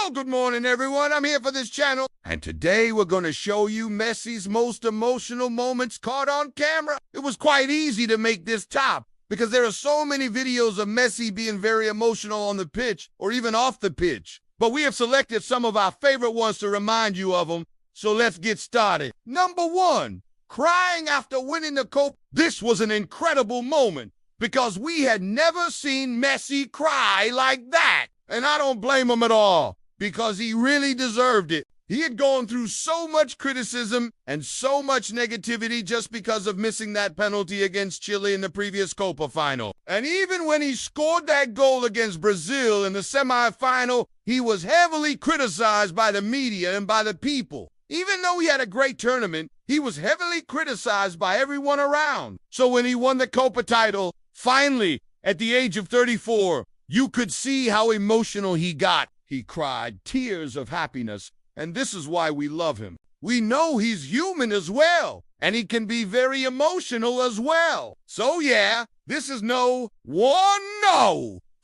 Well, good morning, everyone. I'm here for this channel, and today we're going to show you Messi's most emotional moments caught on camera. It was quite easy to make this top because there are so many videos of Messi being very emotional on the pitch or even off the pitch. But we have selected some of our favorite ones to remind you of them, so let's get started. Number 1, crying after winning the Copa. This was an incredible moment because we had never seen Messi cry like that. And I don't blame him at all, because he really deserved it. He had gone through so much criticism and so much negativity just because of missing that penalty against Chile in the previous Copa final. And even when he scored that goal against Brazil in the semifinal, he was heavily criticized by the media and by the people. Even though he had a great tournament, he was heavily criticized by everyone around. So when he won the Copa title, finally, at the age of 34, you could see how emotional he got. He cried tears of happiness, and this is why we love him. We know he's human as well, and he can be very emotional as well. So yeah, this is no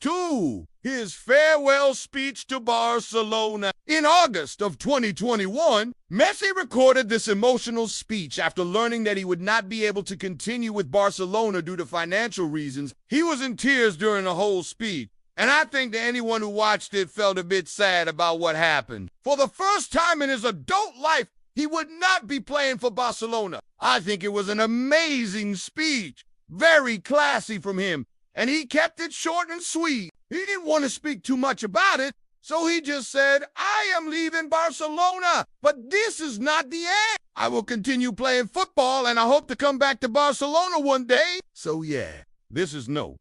2, his farewell speech to Barcelona. In August of 2021, Messi recorded this emotional speech after learning that he would not be able to continue with Barcelona due to financial reasons. He was in tears during the whole speech. And I think that anyone who watched it felt a bit sad about what happened. For the first time in his adult life, he would not be playing for Barcelona. I think it was an amazing speech, very classy from him, and he kept it short and sweet. He didn't want to speak too much about it, so he just said, I am leaving Barcelona, but this is not the end. I will continue playing football, and I hope to come back to Barcelona one day. So yeah, this is no.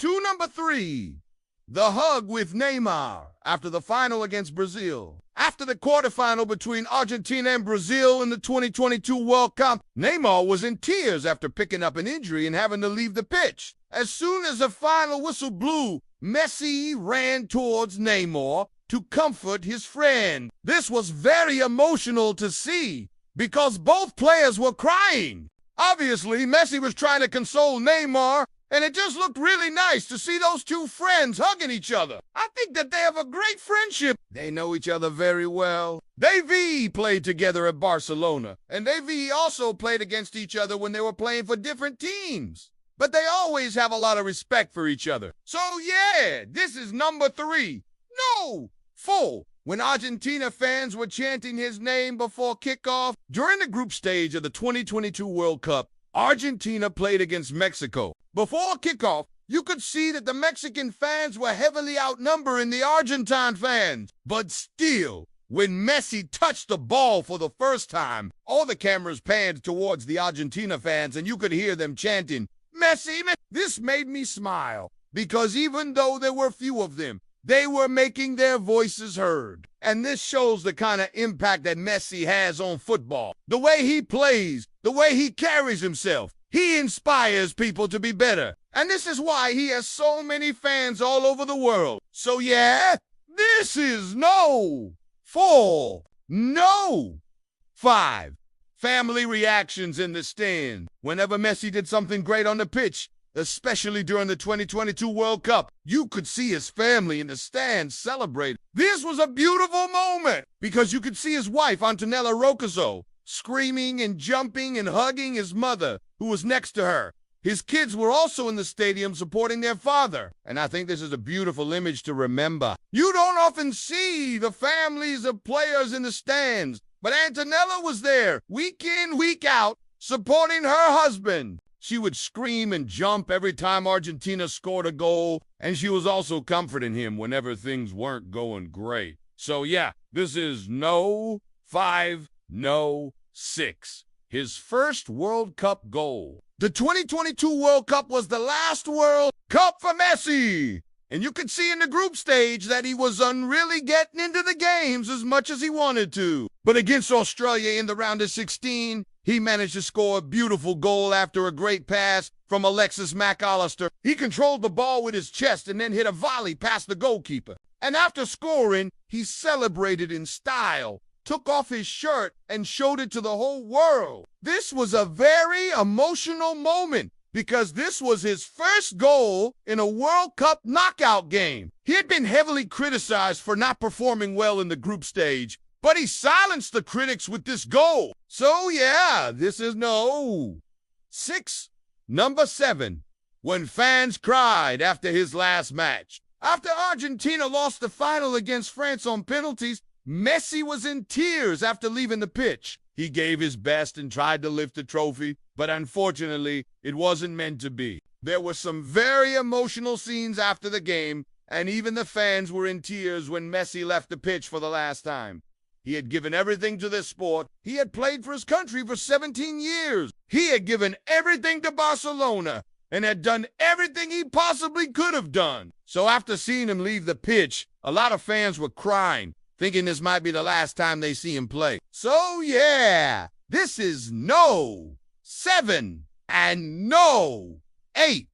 Number 3. The hug with Neymar after the final against Brazil. After the quarterfinal between Argentina and Brazil in the 2022 World Cup, Neymar was in tears after picking up an injury and having to leave the pitch. As soon as the final whistle blew, Messi ran towards Neymar to comfort his friend. This was very emotional to see because both players were crying. Obviously, Messi was trying to console Neymar, and it just looked really nice to see those two friends hugging each other. I think that they have a great friendship. They know each other very well. They played together at Barcelona, and they also played against each other when they were playing for different teams. But they always have a lot of respect for each other. So yeah, this is number 3. No, 4. When Argentina fans were chanting his name before kickoff, during the group stage of the 2022 World Cup, Argentina played against Mexico. Before kickoff, you could see that the Mexican fans were heavily outnumbering the Argentine fans. But still, when Messi touched the ball for the first time, all the cameras panned towards the Argentina fans and you could hear them chanting, Messi, Messi. This made me smile because even though there were few of them, they were making their voices heard. And this shows the kind of impact that Messi has on football. The way he plays, the way he carries himself. He inspires people to be better. And this is why he has so many fans all over the world. So yeah, this is no. 4. No. 5. Family reactions in the stand. Whenever Messi did something great on the pitch, especially during the 2022 World Cup, you could see his family in the stands celebrate. This was a beautiful moment because you could see his wife, Antonella Roccuzzo, screaming and jumping and hugging his mother, who was next to her. His kids were also in the stadium supporting their father. And I think this is a beautiful image to remember. You don't often see the families of players in the stands, but Antonella was there, week in, week out, supporting her husband. She would scream and jump every time Argentina scored a goal, and she was also comforting him whenever things weren't going great. So yeah, this is no. 5. No. 6. His first World Cup goal. The 2022 World Cup was the last World Cup for Messi. And you could see in the group stage that he was really getting into the games as much as he wanted to. But against Australia in the round of 16, he managed to score a beautiful goal after a great pass from Alexis McAllister. He controlled the ball with his chest and then hit a volley past the goalkeeper. And after scoring, he celebrated in style, took off his shirt, and showed it to the whole world. This was a very emotional moment because this was his first goal in a World Cup knockout game. He had been heavily criticized for not performing well in the group stage, but he silenced the critics with this goal. So yeah, this is no. 6. Number 7. When fans cried after his last match. After Argentina lost the final against France on penalties, Messi was in tears after leaving the pitch. He gave his best and tried to lift the trophy, but unfortunately, it wasn't meant to be. There were some very emotional scenes after the game, and even the fans were in tears when Messi left the pitch for the last time. He had given everything to this sport. He had played for his country for 17 years. He had given everything to Barcelona and had done everything he possibly could have done. So after seeing him leave the pitch, a lot of fans were crying, thinking this might be the last time they see him play. So yeah, this is no 7 and no 8.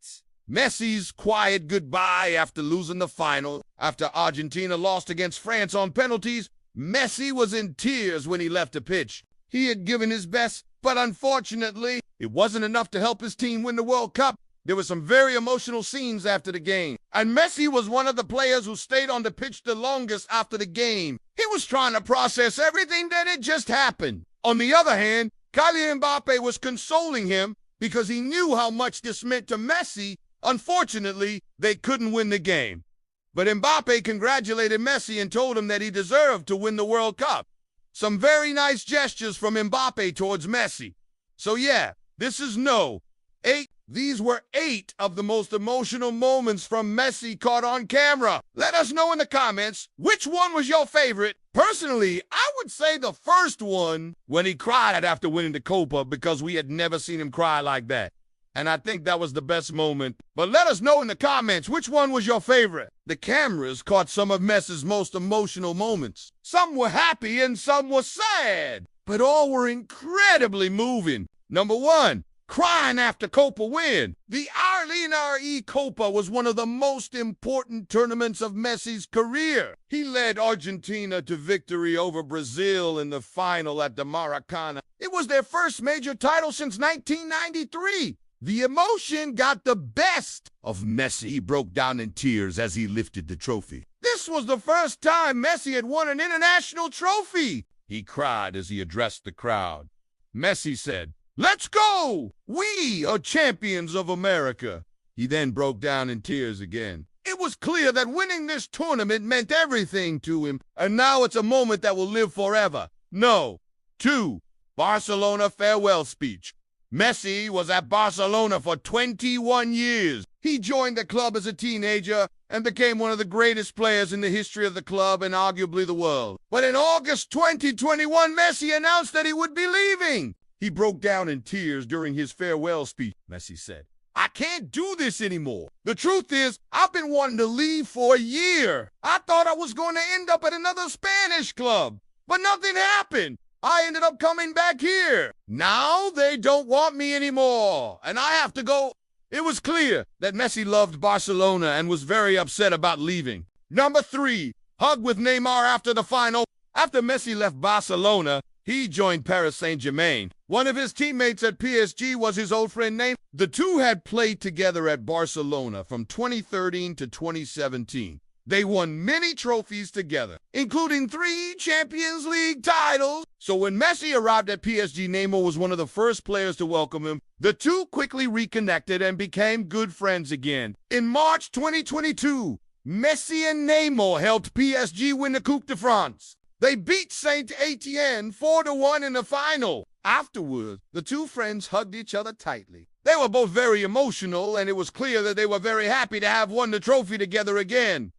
Messi's quiet goodbye after losing the final. After Argentina lost against France on penalties, Messi was in tears when he left the pitch. He had given his best, but unfortunately, it wasn't enough to help his team win the World Cup. There were some very emotional scenes after the game, and Messi was one of the players who stayed on the pitch the longest after the game. He was trying to process everything that had just happened. On the other hand, Kylian Mbappe was consoling him because he knew how much this meant to Messi. Unfortunately, they couldn't win the game. But Mbappe congratulated Messi and told him that he deserved to win the World Cup. Some very nice gestures from Mbappe towards Messi. So yeah, this is no 8. These were 8 of the most emotional moments from Messi caught on camera. Let us know in the comments which one was your favorite. Personally, I would say the first one, when he cried after winning the Copa, because we had never seen him cry like that. And I think that was the best moment. But let us know in the comments which one was your favorite. The cameras caught some of Messi's most emotional moments. Some were happy and some were sad, but all were incredibly moving. Number 1, crying after Copa win. The Argentina Copa was one of the most important tournaments of Messi's career. He led Argentina to victory over Brazil in the final at the Maracanã. It was their first major title since 1993. The emotion got the best of Messi. He broke down in tears as he lifted the trophy. This was the first time Messi had won an international trophy. He cried as he addressed the crowd. Messi said, "Let's go! We are champions of America." He then broke down in tears again. It was clear that winning this tournament meant everything to him, and now it's a moment that will live forever. No. 2. Barcelona farewell speech. Messi was at Barcelona for 21 years. He joined the club as a teenager and became one of the greatest players in the history of the club and arguably the world. But in August 2021, Messi announced that he would be leaving. He broke down in tears during his farewell speech. Messi said, "I can't do this anymore. The truth is, I've been wanting to leave for a year. I thought I was going to end up at another Spanish club, but nothing happened. I ended up coming back here. Now they don't want me anymore, and I have to go." It was clear that Messi loved Barcelona and was very upset about leaving. Number 3, hug with Neymar after the final. After Messi left Barcelona, he joined Paris Saint-Germain. One of his teammates at PSG was his old friend Neymar. The two had played together at Barcelona from 2013 to 2017. They won many trophies together, including 3 Champions League titles. So when Messi arrived at PSG, Neymar was one of the first players to welcome him. The two quickly reconnected and became good friends again. In March 2022, Messi and Neymar helped PSG win the Coupe de France. They beat Saint-Étienne 4-1 in the final. Afterwards, the two friends hugged each other tightly. They were both very emotional, and it was clear that they were very happy to have won the trophy together again.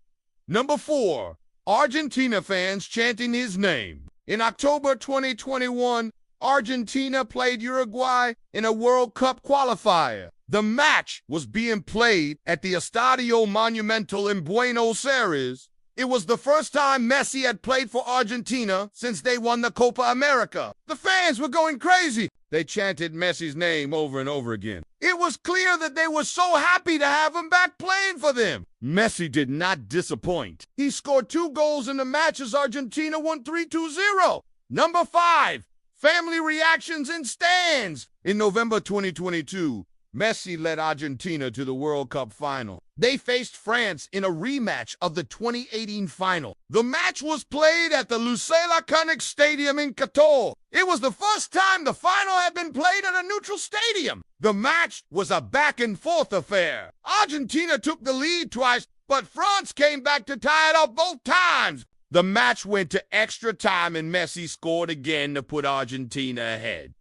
Number 4, Argentina fans chanting his name. In October 2021, Argentina played Uruguay in a World Cup qualifier. The match was being played at the Estadio Monumental in Buenos Aires. It was the first time Messi had played for Argentina since they won the Copa America. The fans were going crazy. They chanted Messi's name over and over again. It was clear that they were so happy to have him back playing for them. Messi did not disappoint. He scored 2 goals in the match as Argentina won 3-0. Number 5, family reactions in stands. In November 2022, Messi led Argentina to the World Cup final. They faced France in a rematch of the 2018 final. The match was played at the Lusail Iconic Stadium in Qatar. It was the first time the final had been played at a neutral stadium. The match was a back-and-forth affair. Argentina took the lead twice, but France came back to tie it up both times. The match went to extra time and Messi scored again to put Argentina ahead.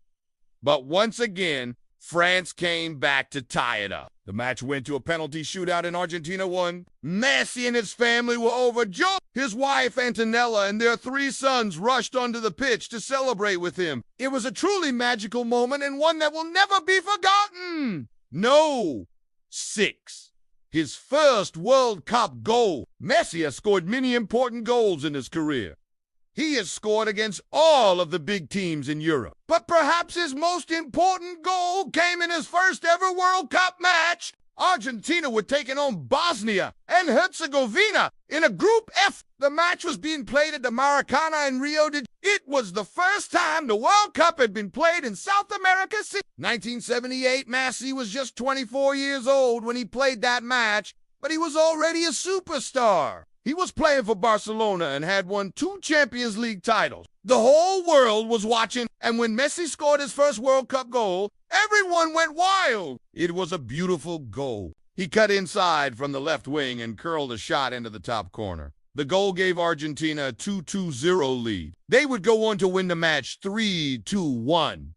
But once again, France came back to tie it up. The match went to a penalty shootout and Argentina won. Messi and his family were overjoyed. His wife, Antonella, and their 3 sons rushed onto the pitch to celebrate with him. It was a truly magical moment and one that will never be forgotten. No. 6. His first World Cup goal. Messi has scored many important goals in his career. He has scored against all of the big teams in Europe. But perhaps his most important goal came in his first ever World Cup match. Argentina were taking on Bosnia and Herzegovina in a Group F. The match was being played at the Maracana in Rio de Janeiro. It was the first time the World Cup had been played in South America since 1978. Messi was just 24 years old when he played that match, but he was already a superstar. He was playing for Barcelona and had won 2 Champions League titles. The whole world was watching, and when Messi scored his first World Cup goal, everyone went wild. It was a beautiful goal. He cut inside from the left wing and curled a shot into the top corner. The goal gave Argentina a 2-0 lead. They would go on to win the match 3-1.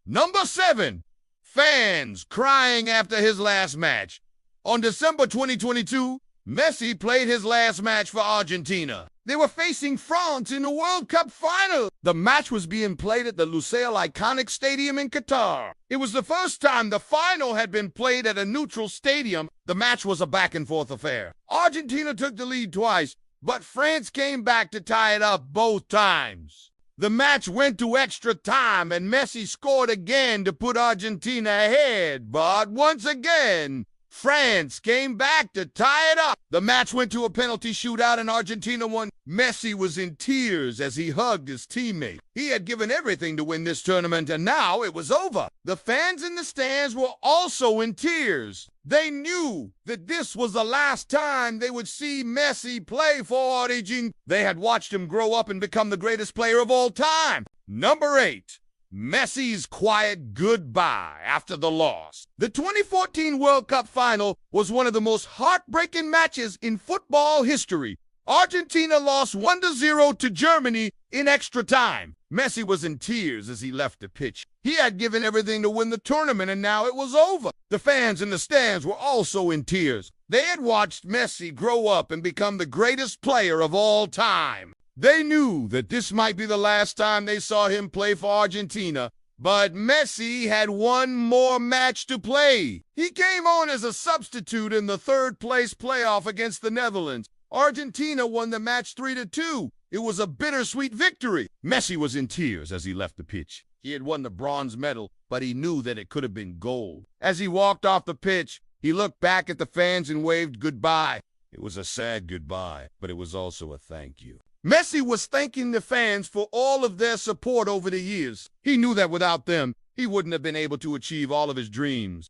Number 7. Fans crying after his last match. On December 2022, Messi played his last match for Argentina. They were facing France in the World Cup final. The match was being played at the Lusail Iconic Stadium in Qatar. It was the first time the final had been played at a neutral stadium. The match was a back-and-forth affair. Argentina took the lead twice, but France came back to tie it up both times. The match went to extra time, and Messi scored again to put Argentina ahead. But once again, France came back to tie it up. The match went to a penalty shootout and Argentina won. Messi was in tears as he hugged his teammate. He had given everything to win this tournament and now it was over. The fans in the stands were also in tears. They knew that this was the last time they would see Messi play for Argentina. They had watched him grow up and become the greatest player of all time. Number 8. Messi's quiet goodbye after the loss. The 2014 World Cup final was one of the most heartbreaking matches in football history. Argentina lost 1-0 to Germany in extra time. Messi was in tears as he left the pitch. He had given everything to win the tournament and now it was over. The fans in the stands were also in tears. They had watched Messi grow up and become the greatest player of all time. They knew that this might be the last time they saw him play for Argentina, but Messi had one more match to play. He came on as a substitute in the third-place playoff against the Netherlands. Argentina won the match 3-2. It was a bittersweet victory. Messi was in tears as he left the pitch. He had won the bronze medal, but he knew that it could have been gold. As he walked off the pitch, he looked back at the fans and waved goodbye. It was a sad goodbye, but it was also a thank you. Messi was thanking the fans for all of their support over the years. He knew that without them, he wouldn't have been able to achieve all of his dreams.